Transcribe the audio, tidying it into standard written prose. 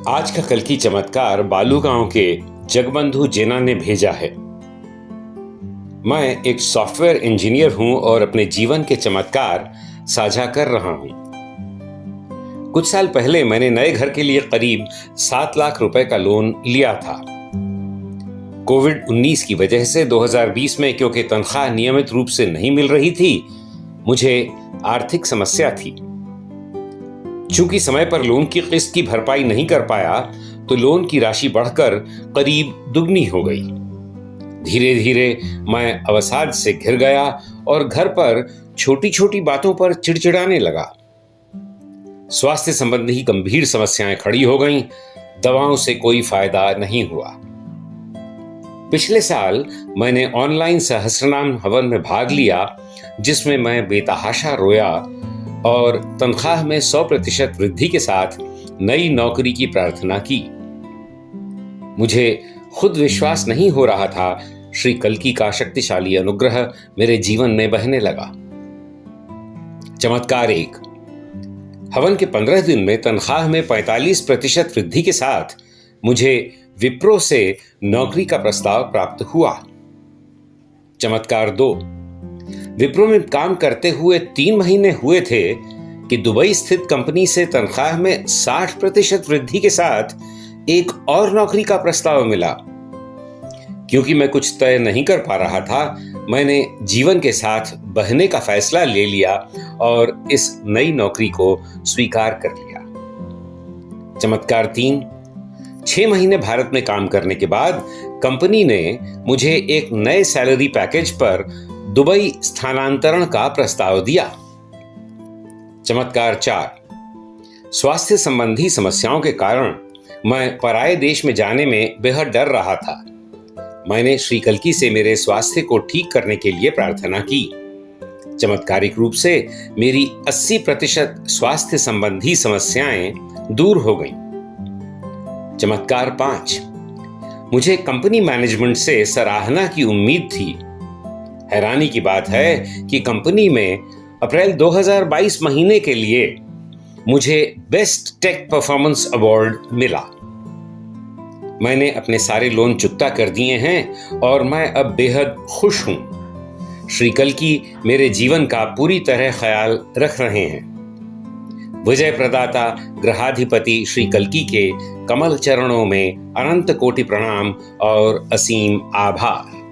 आज का कल की चमत्कार बालू गांव के जगबंधु जेना ने भेजा है। मैं एक सॉफ्टवेयर इंजीनियर हूं और अपने जीवन के चमत्कार साझा कर रहा हूं। कुछ साल पहले मैंने नए घर के लिए करीब 7 लाख रुपए का लोन लिया था। कोविड-19 की वजह से 2020 में क्योंकि तनख्वाह नियमित रूप से नहीं मिल रही थी, मुझे आर्थिक समस्या थी। चूंकि समय पर लोन की किस्त की भरपाई नहीं कर पाया, तो लोन की राशि बढ़कर करीब दुगनी हो गई। धीरे धीरे मैं अवसाद से घिर गया और घर पर छोटी छोटी बातों पर चिड़चिड़ाने लगा। स्वास्थ्य संबंधी गंभीर समस्याएं खड़ी हो गईं। दवाओं से कोई फायदा नहीं हुआ। पिछले साल मैंने ऑनलाइन सहस्त्रनाम हवन में भाग लिया, जिसमें मैं बेतहाशा रोया और तनख्वाह में 100% वृद्धि के साथ नई नौकरी की प्रार्थना की। मुझे खुद विश्वास नहीं हो रहा था। श्री कल्की का शक्तिशाली अनुग्रह मेरे जीवन में बहने लगा। चमत्कार 1। हवन के 15 दिन में तनख्वाह में 45% वृद्धि के साथ मुझे विप्रो से नौकरी का प्रस्ताव प्राप्त हुआ। चमत्कार 2। विप्रो में काम करते हुए 3 महीने हुए थे कि दुबई स्थित कंपनी से तनख्वाह में 60% वृद्धि के साथ एक और नौकरी का प्रस्ताव मिला। क्योंकि मैं कुछ तय नहीं कर पा रहा था, मैंने जीवन के साथ बहने का फैसला ले लिया और इस नई नौकरी को स्वीकार कर लिया। चमत्कार 3। 6 महीने भारत में काम करने के बाद कंपनी ने मुझे एक नए सैलरी पैकेज पर दुबई स्थानांतरण का प्रस्ताव दिया। चमत्कार 4। स्वास्थ्य संबंधी समस्याओं के कारण मैं पराये देश में जाने में बेहद डर रहा था। मैंने श्री कल्की से मेरे स्वास्थ्य को ठीक करने के लिए प्रार्थना की। चमत्कारिक रूप से मेरी 80% स्वास्थ्य संबंधी समस्याएं दूर हो गईं। चमत्कार 5। मुझे कंपनी मैनेजमेंट से सराहना की उम्मीद थी। हैरानी की बात है कि कंपनी में अप्रैल 2022 महीने के लिए मुझे बेस्ट टेक परफॉर्मेंस अवार्ड मिला। मैंने अपने सारे लोन चुकता कर दिए हैं और मैं अब बेहद खुश हूं। श्री कल्की मेरे जीवन का पूरी तरह ख्याल रख रहे हैं। विजय प्रदाता ग्रहाधिपति श्री कल्की के कमल चरणों में अनंत कोटि प्रणाम और असीम आभार।